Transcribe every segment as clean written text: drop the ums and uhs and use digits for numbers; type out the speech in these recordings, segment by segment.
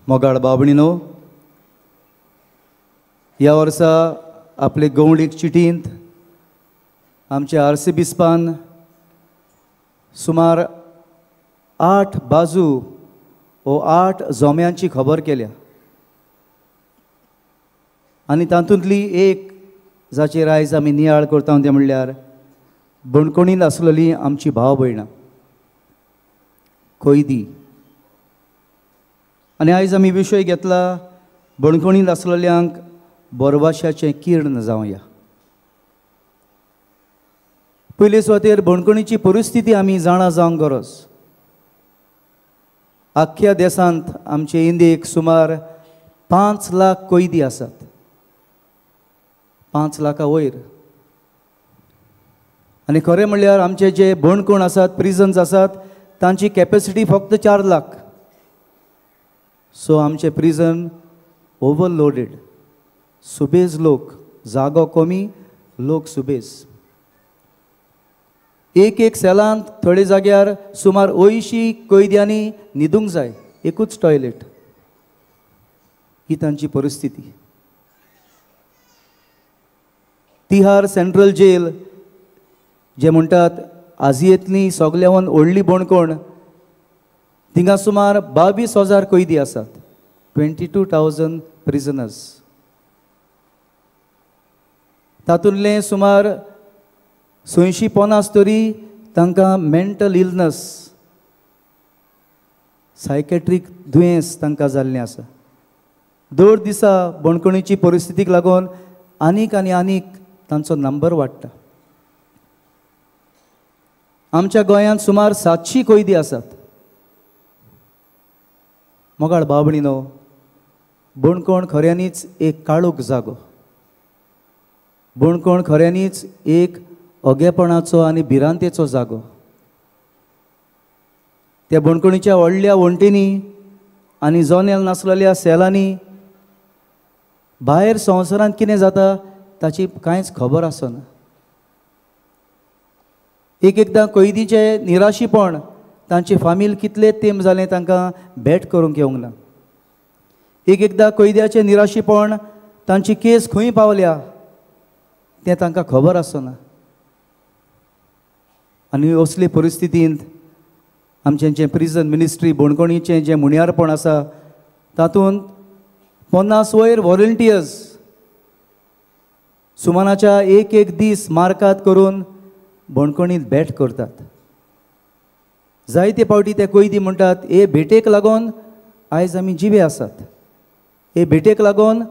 मोगाळ बाबणीनो, ह्या वर्सा आपले गवंडीक चिटींत आमचे आर्सिबिस्पान सुमार 8 बाजू वो 8 जोम्यांची खबर केल्या आनी तातूंतली एक जाचेर आयज आमी नियाळ करता तें म्हणल्यार बणकोणींत आसलेली आमची भाव भयणां कैदी. आनी आयज आमी विशय घेतला बणकोणींत आसलेल्यांक बोरवाश्याचें किर्ण जावया. पयले सुवातेर बणकोणीची परिस्थिती आमी जाणा जावंक गरज. आख्ख्या देशांत आमचे इंडियेक सुमार 5 लाख कैदी आसात. 5 लाखा वयर. आनी खरें म्हणल्यार आमचे जे बणकोण आसात, प्रिजन्स आसात, तांची कॅपेसिटी फक्त 4 लाख. सो आमचे प्रिजन ओवरलोडेड. सुबेज लोक, जागो कमी, लोक सुबेज. एक सेलांत थोडे जाग्यार सुमार 80 कैद्यांनी न्हिदूंक जाय, एकूच टॉयलेट. ही तांची परिस्थिती. तिहार सेंट्रल जेल जे म्हणटात आजियेंतली सगळ्यान व्हडली बणकोण, थिंगा सुमार 22,000 कैदी आसात. 22,000 प्रिजनर्स. तातूंतले सुमार 650 तरी तांकां मेंटल इलनस, सायकॅट्रीक दुयेंस तांकां जाल्लें आसा. दर दिसा बणकोणीची परिस्थितीक लागून आनीक आनी आनीक तांचो नंबर वाडटा. आमच्या गोंयांत सुमार 700 कैदी आसात. मोगाळ बाबणीनो, बणकोण खऱ्यांनीच एक काळोख जागो. बणकोण खऱ्यांनीच एक ओगेपणाचो आनी भिरांतेचो जागो. त्या बणकोणीच्या व्हडल्या वण्टींनी आनी जोनेल नासलेल्या सेलांनी भायर संवसारांत कितें जाता ताची कांयच खबर आसना. एकदां कैदीचे निराशीपण तांचे फामील कितले तेंप जालें तांकां भेट करूंक येवंक ना. एकदां कैद्याचें निराशीपण तांची केस खंय पावल्या तें तांकां खबर आसना. आनी असले परिस्थितींत आमचें जें प्रिजन मिनिस्ट्री बणकोणीचें जें मुण्यारपण आसा तातूंत 50 वयर व्हॉलंटियर्स सुमानाच्या एक दीस मार्कात करून बणकोणींत भेट करतात. जायते फावटी ते कैदी म्हणटात हे भेटेक लागून आयज आमी जिवे आसात. हे भेटेक लागून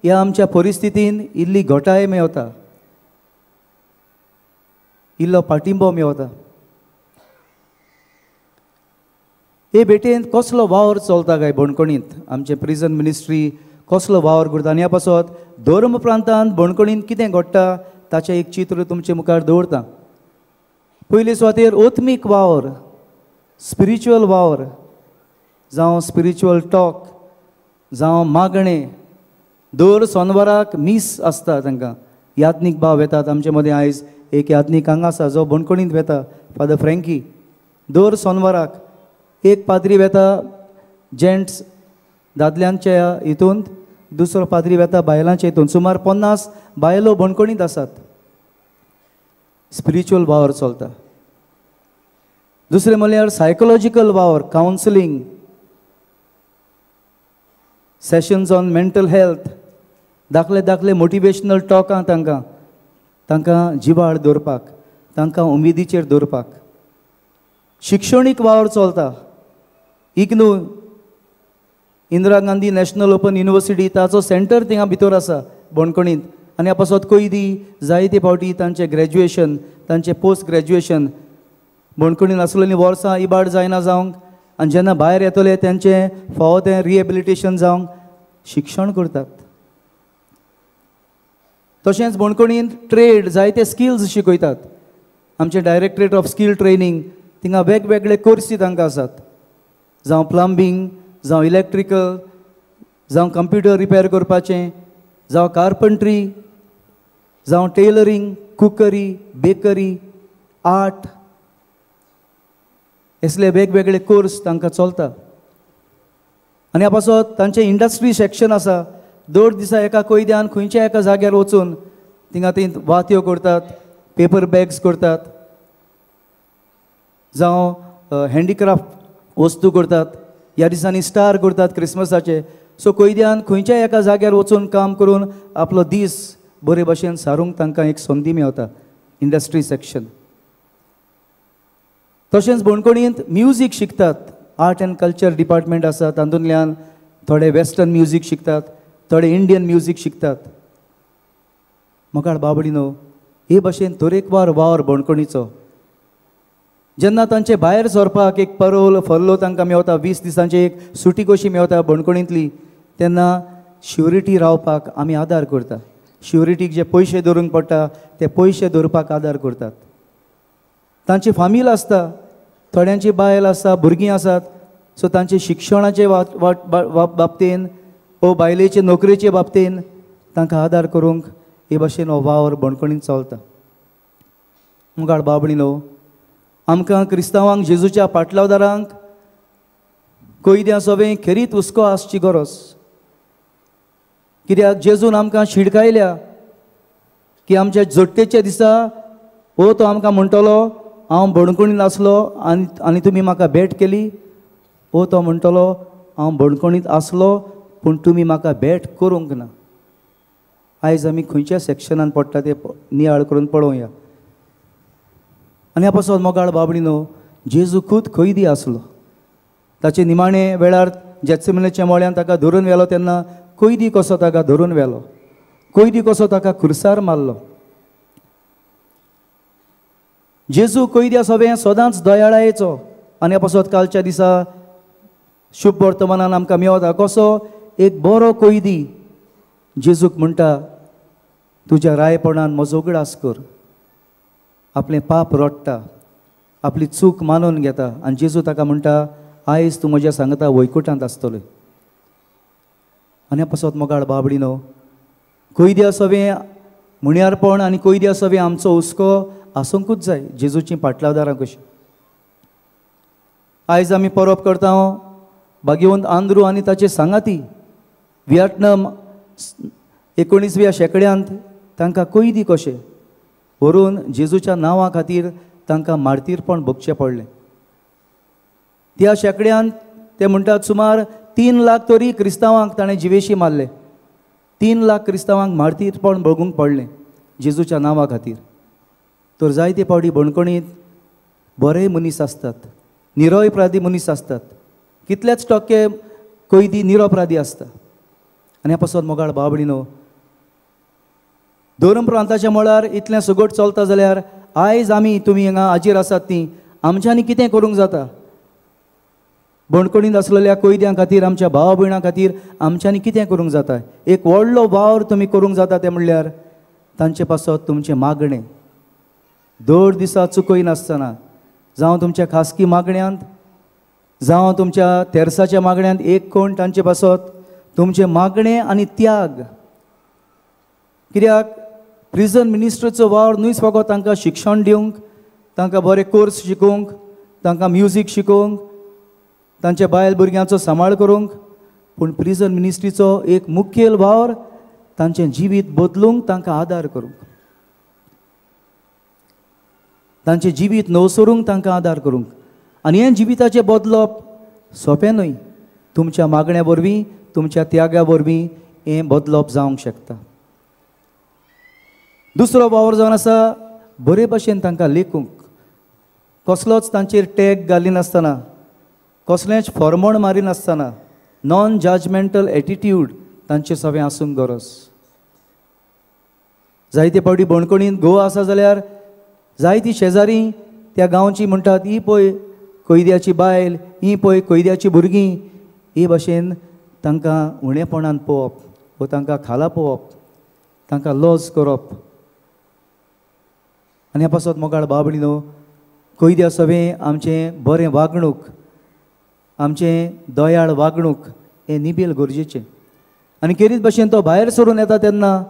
ह्या आमच्या परिस्थितीन इल्ली घोटाय मेवता, इल्लो पाठिंबो मेवता. हे भेटेंत कसलो वावर चलता काय बणकोणींत? आमचे प्रिजन मिनिस्ट्री कसलो वावर करता? आनी ह्या पासत धर्म प्रांतांत बणकोणींत कितें घडटा ताचें एक चित्र तुमचे मुखार दवरता. पयले सुवातेर ओत्मीक वावर, स्पिरिच्युअल वावर, जावं स्पिरिच्युअल टॉक, जावं मागणें. दर सोनवाराक मीस आसता तांकां. यात्नीक भाव येतात आमचे मदें. आयज एक यात्नीक हांगा आसा जो बणकोणींत वेता, फादर फ्रँकी. दर सोनवाराक एक पाद्री वेता जेंट्स दादल्यांच्या हितून, दुसरो पाद्री वेता बायलांच्या हितून. सुमार 50 बायलो बणकोणींत आसात. स्पिरिच्युअल वावर चलता. दुसरें म्हणल्यार सायकोलॉजिकल वावर, counselling, sessions on mental health, दाखले मोटिवेशनल टॉकां तांकां जिवाळ दवरपाक, तांकां उमेदीचेर दवरपाक. शिक्षणीक वावर चलता. IGNOU, Indira Gandhi national open university, ताचो सेंटर थिंगा भितर आसा बणकोणींत. आनी ह्या पासत कैदी जायते फावटी तांचें ग्रॅज्युएशन, तांचें पोस्ट ग्रॅज्युएशन बणकोणींत आसलेलीं वर्सां इबाड जायना जावंक, आनी जेन्ना भायर येतले तेंचें फावो तें रिहेबिलिटेशन जावंक शिक्षण करतात. तशेंच बणकोणींत ट्रेड, जायते स्किल्स शिकयतात. आमचे डायरेक्टरेट ऑफ स्कील ट्रेनिंग, थिंगा वेगवेगळे कोर्सी तांकां आसात. जावं प्लंबींग, जावं इलेक्ट्रिकल, जावं कंप्युटर रिपेर करपाचें, जावं कार्पंट्री, जावं टेलरींग, कुकरी, बेकरी, आर्ट, असले वेगवेगळे कोर्स तांकां चलता. आनी ह्या पासत तांचे इंडस्ट्री सेक्शन आसा. दर दिसा एका कोयद्यान खंयच्या एका जाग्यार वचून थिंगा ती वातयो करतात, पेपर बॅग्स करतात, जावं हँडीक्राफ्ट वस्तू करतात. ह्या दिसांनी स्टार करतात क्रिसमसाचे. सो कोयद्यान खंयच्याय एका जाग्यार वचून काम करून आपलो दीस बरे भाशेन सारूंक तांकां एक संदी मेळटा. Industry section. तशेंच बोणकोणींत म्युजीक शिकतात. आर्ट एंड कल्चर डिपार्टमेंट आसा, तातूंतल्यान थोडे वेस्टर्न म्युजीक शिकतात, थोडे इंडियन म्युजीक शिकतात. मोकाळ बाबडीनो, हे भाशेन तरेकवार वावर बोणकोणीचो. जेन्ना तांचे भायर सरपाक एक परोल फल्लो तांकां मेवता, 20 दिसांची एक सुटी कशी मेवता बोणकोणींतली, तेन्ना श्युरिटी रावपाक आमी आदार करता. श्युरिटीक जे पयशे दवरूंक पडटा ते पयशे दवरपाक आदार करतात. तांची फामील आसता, थोड्यांची बायल आसा, भुरगीं आसात. सो तांचे शिक्षणाचे बाबतीन वो बायलेचे नोकरेचे बाबतीन तांकां आदार करूंक हे भाशेन हो वावर बोणकोणींत चलता. मुगाळ बाबडीनो, आमकां क्रिस्तांवांक जेजूच्या पाटलावदारांक कोयद्या सवें खेरीत हुस्को आसची गरज. कित्याक जेजून आमकां शिडकायल्या की आमच्या जट्टेच्या दिसा हो तो आमकां म्हणटलो हांव बोणकोणींत आसलो आनी तुमी म्हाका भेट केली. हो तो म्हणटलो हांव बोणकोणींत आसलो पूण तुमी म्हाका भेट करूंक ना. आयज आमी खंयच्या सेक्शनान पडटा ते नियाळ करून पळोवया. आनी ह्या पासत मोगाळ बाबडीनो, जेजू खूद खैदी आसलो. ताचे निमाणे वेळार जेत्सिमनेच्या मोळ्यान ताका धरून व्हेलो तेन्ना कैदी कसो ताका धरून व्हेलो, कैदी कसो ताका खुर्सार मारलो. जेजू कैद्या सवें सदांच दयाळायेचो. आनी ह्या पासत कालच्या दिसा शुभ वर्तमानान आमकां मेवता कसो एक बरो कैदी जेजूक म्हणटा, तुज्या रायपणान म्हजो उगडास कर. आपलें पाप रोडटा, आपली चूक मानून घेता. आनी जेजू ताका म्हणटा, आयज तूं म्हज्या सांगता वैकुंठांत आसतलें. आनी ह्या पासत मोगाळ बाबडीनो, कैद्या सवें मुण्यारपण आनी कैद्या सवें आमचो हुस्को आसूंकूच जाय जेजूची पाटलावदारां कशी. आयज आमी परब करता भाग्यवंत आंद्रू आनी ताचे सांगाती वियतनाम 19व्या शेंकड्यांत तांकां कैदी कशे व्हरून जेजूच्या नांवा खातीर तांकां मार्तीरपण भोगचें पडलें. त्या शेंकड्यांत ते म्हणटात सुमार 3 लाख तरी क्रिस्तांवांक ताणें जिवेशी मारले. 3 लाख क्रिस्तांवांक मार्तीरपण भोगूंक पडलें जेजूच्या नांवा खातीर. तर जायते फावटी बोणकोणींत बरे मनीस आसतात, निरपराधी मनीस आसतात. कितलेच टक्के कैदी निरपराधी आसता. आनी ह्या पासत मोगाळ बाबडीनो, धर्म प्रांताच्या मळार इतलें सगट चलता जाल्यार आयज आमी तुमी हांगा हाजीर आसात ती आमच्यांनी कितें करूंक जाता. बोणकोणींत आसलेल्या कैद्यां खातीर, आमच्या भावा भयणां खातीर आमच्यांनी कितें करूंक जाता. एक व्हडलो वावर तुमी करूंक जाता तें म्हणल्यार तांचे पासत तुमचें मागणें. दर दिसा चुकयनासतना, जावं तुमच्या खासगी मागण्यांत, जावं तुमच्या तेरसाच्या मागण्यांत एक कोण तांचे पासत तुमचें मागणें आनी त्याग. कित्याक प्रिजन मिनिस्टरचो वावर न्हूच फकत तांकां शिक्षण दिवंक, तांकां बरे कोर्स शिकोवंक, तांकां म्युजीक शिकोवंक, तांच्या बायल भुरग्यांचो सांबाळ करूंक, पूण प्रिजन मिनिस्ट्रीचो एक मुखेल वावर तांचें जिवीत बदलूंक, तांकां आदार करूंक, तांचें जिवीत नवसरूंक, तांकां आदार करूंक. आनी हें जिविताचें बदलप सोंपें न्हय. तुमच्या मागण्या वरवीं, तुमच्या त्यागा वरवीं हें बदलप जावंक शकता. दुसरो वावर जावन आसा बरे भाशेन तांकां लेखूंक. कसलोच तांचेर टॅग घालिनासतना, कसलेंच फॉर्मण मारिनासतना नॉन जजमेंटल एटिट्यूड तांचे सवें आसूंक गरज. जायते फावटी बोणकोणींत घोव आसा जाल्यार जायतीं शेजारी त्या गांवची म्हणटात, ही पळय कैद्याची बायल, ही पळय कैद्याची भुरगीं. हे भाशेन तांकां उणेपणान पळोवप वा तांकां खाला पळोवप, तांकां लॉज करप. आनी ह्या पासत मोगाळ बाबडीनो, कैद्या सवें आमचें बरें वागणूक, आमचें दयाळ वागणूक हें निबेल गरजेचें. आनी खेरीत भाशेन तो भायर सरून येता तेन्ना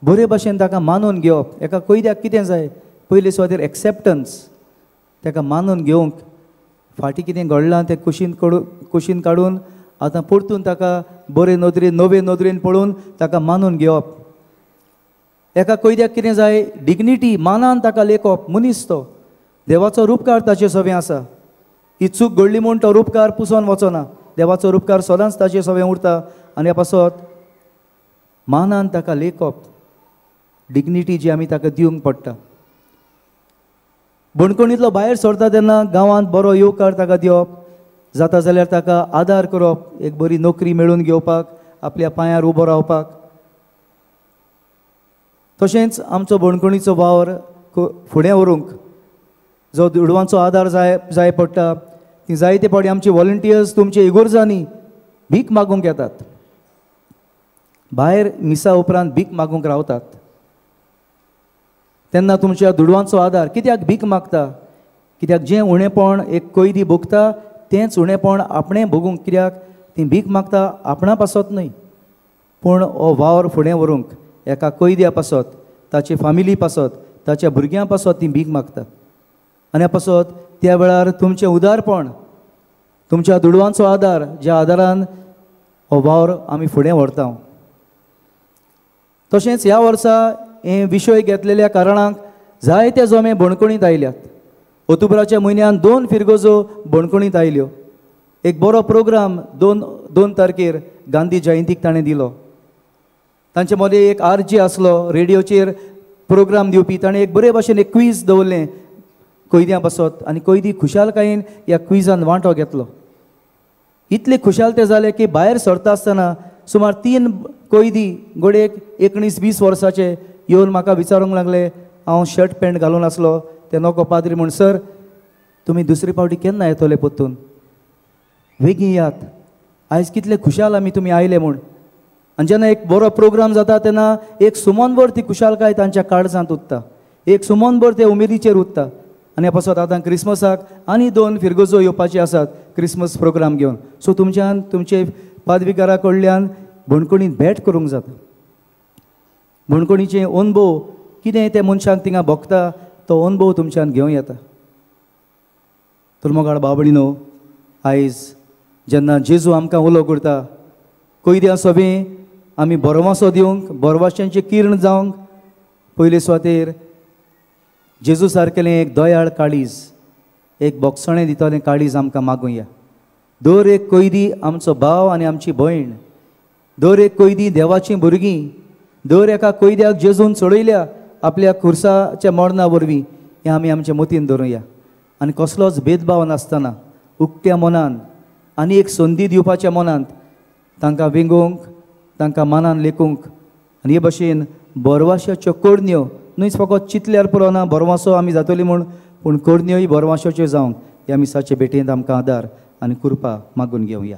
बरे भाशेन ताका मानून घेवप. एका कैद्याक कितें जाय, पयले सुवातेर एक्सेप्टन्स, ताका मानून घेवंक. फाटीं कितें घडलां तें कुशीन काडून आतां परतून ताका बरे नदरेन नवे नदरेन पळोवन ताका मानून घेवप. एका कैद्याक कितें जाय? डिग्निटी, मानान ताका लेखप. मनीस तो, देवाचो रूपकार ताचे सवें आसा. ही चूक घडली म्हूण तो रूपकार पुसोन वचना. देवाचो रूपकार सदांच ताचे सवें उरता. आनी पासत मानान ताका लेखप, डिग्निटी जी आमी ताका दिवंक पडटा. बणकणींतलो भायर सरता तेन्ना गांवांत बरो येवकार ताका दिवप, जाता जाल्यार ताका आदार करप, एक बरी नोकरी मेळून घेवपाक, आपल्या पांयार उबो रावपाक. तशेंच आमचो बणकणीचो वावर फुडें व्हरूंक जो दुडवांचो आदार जाय पडटा, ती जायते फावटी आमचे वॉलंटियर्स तुमचे इगोर्जांनी भीक मागूंक येतात. भायर मिसा उपरांत भीक मागूंक रावतात. तेन्ना तुमच्या दुडवांचो आदार कित्याक भीक मागता? कित्याक जें उणेपण एक कैदी भोगता तेंच उणेपण आपणें भोगूंक. कित्याक ती भीक मागता आपणा पासत न्हय, पूण हो वावर फुडें व्हरूंक एका कैद्या पासत, ताचे फामिली पासत, ताच्या भुरग्यां पासत ती भीक मागता. आनी पासत त्या वेळार तुमचें उदारपण, तुमच्या दुडवांचो आदार, ज्या आदारान हो वावर आमी फुडें व्हरता. तशेंच ह्या वर्सा हे विशय घेतलेल्या कारणांक जायते जोमे बणकणींत आयल्यात. ऑक्टोबराच्या म्हयन्यान 2 फिरगोजो बणकणींत आयल्यो. एक बरो प्रोग्राम 2 तारखेर गांधी जयंतीक ताणें दिलो. तांचे मदीं एक आरजी आसलो, रेडिओचेर प्रोग्राम दिवपी. ताणें एक बरे भाशेन एक क्वीज दवरलें कैद्यां पासत, आनी कैदी खुशालकायेन ह्या क्विजान वांटो घेतलो. इतले खुशाल ते जाले की भायर सरता आसतना सुमार 3 कैदी गोडेक 19-20 वर्साचे येवन म्हाका विचारूंक लागले, हांव शर्ट पॅन्ट घालून आसलो, ते नोको पाद्री म्हण, सर तुमी दुसरे फावटी केन्ना येतले परतून? बेगीन यात, आयज कितले खुशाल आमी तुमी आयले म्हूण. आनी जेन्ना एक बरो प्रोग्राम जाता तेन्ना एक सुमनभर ती खुशालकाय तांच्या काळजांत उरता, एक सुमनभर ते उमेदीचेर उरता. आनी पासत आतां क्रिस्मसाक आनी 2 फिरगोजो येवपाचे आसात क्रिस्मस प्रोग्राम घेवन. सो तुमच्यान तुमचे पादविकारा कडल्यान बणकणींत भेट करूंक जाता. बणकणीचे अनुभव कितें त्या मनशाक थिंगा भोगता तो अनुभव तुमच्यान घेवं येता. तुलमोगाळ बाबडीनो, आयज जेन्ना जेजू आमकां उलो करता, कैद्या सभें आमी बरवासो दिवंक, बरवाशांचें किर्ण जावंक पयले सुवातेर जेजू सारकेलें एक दयाळ काळीज, एक बोगसणें दितलें काळीज आमकां मागुया. दर एक कैदी आमचो भाव आनी आमची भयण, दर एक कैदी देवाचीं भुरगीं, दर एका कैद्याक जेजून चडयल्या आपल्या खुर्साच्या मरणा वरवीं, हें आमी आमच्या मतीन धरुया. आनी कसलोच भेदभाव नासतना उक्त्या मनान आनी एक संदी दिवपाच्या मनांत तांकां वेंगोवंक, तांकां मानान लेखूंक. आनी हे भाशेन बरवाशाच्यो कोडण्यो न्हयच फकत चितल्यार पुरो ना बरवासो आमी जातली म्हूण, पूण कोडण्योय बरवाशाच्यो जावंक ह्या मिसाचे भेटेंत आमकां आदार आनी कृपा मागून घेवया.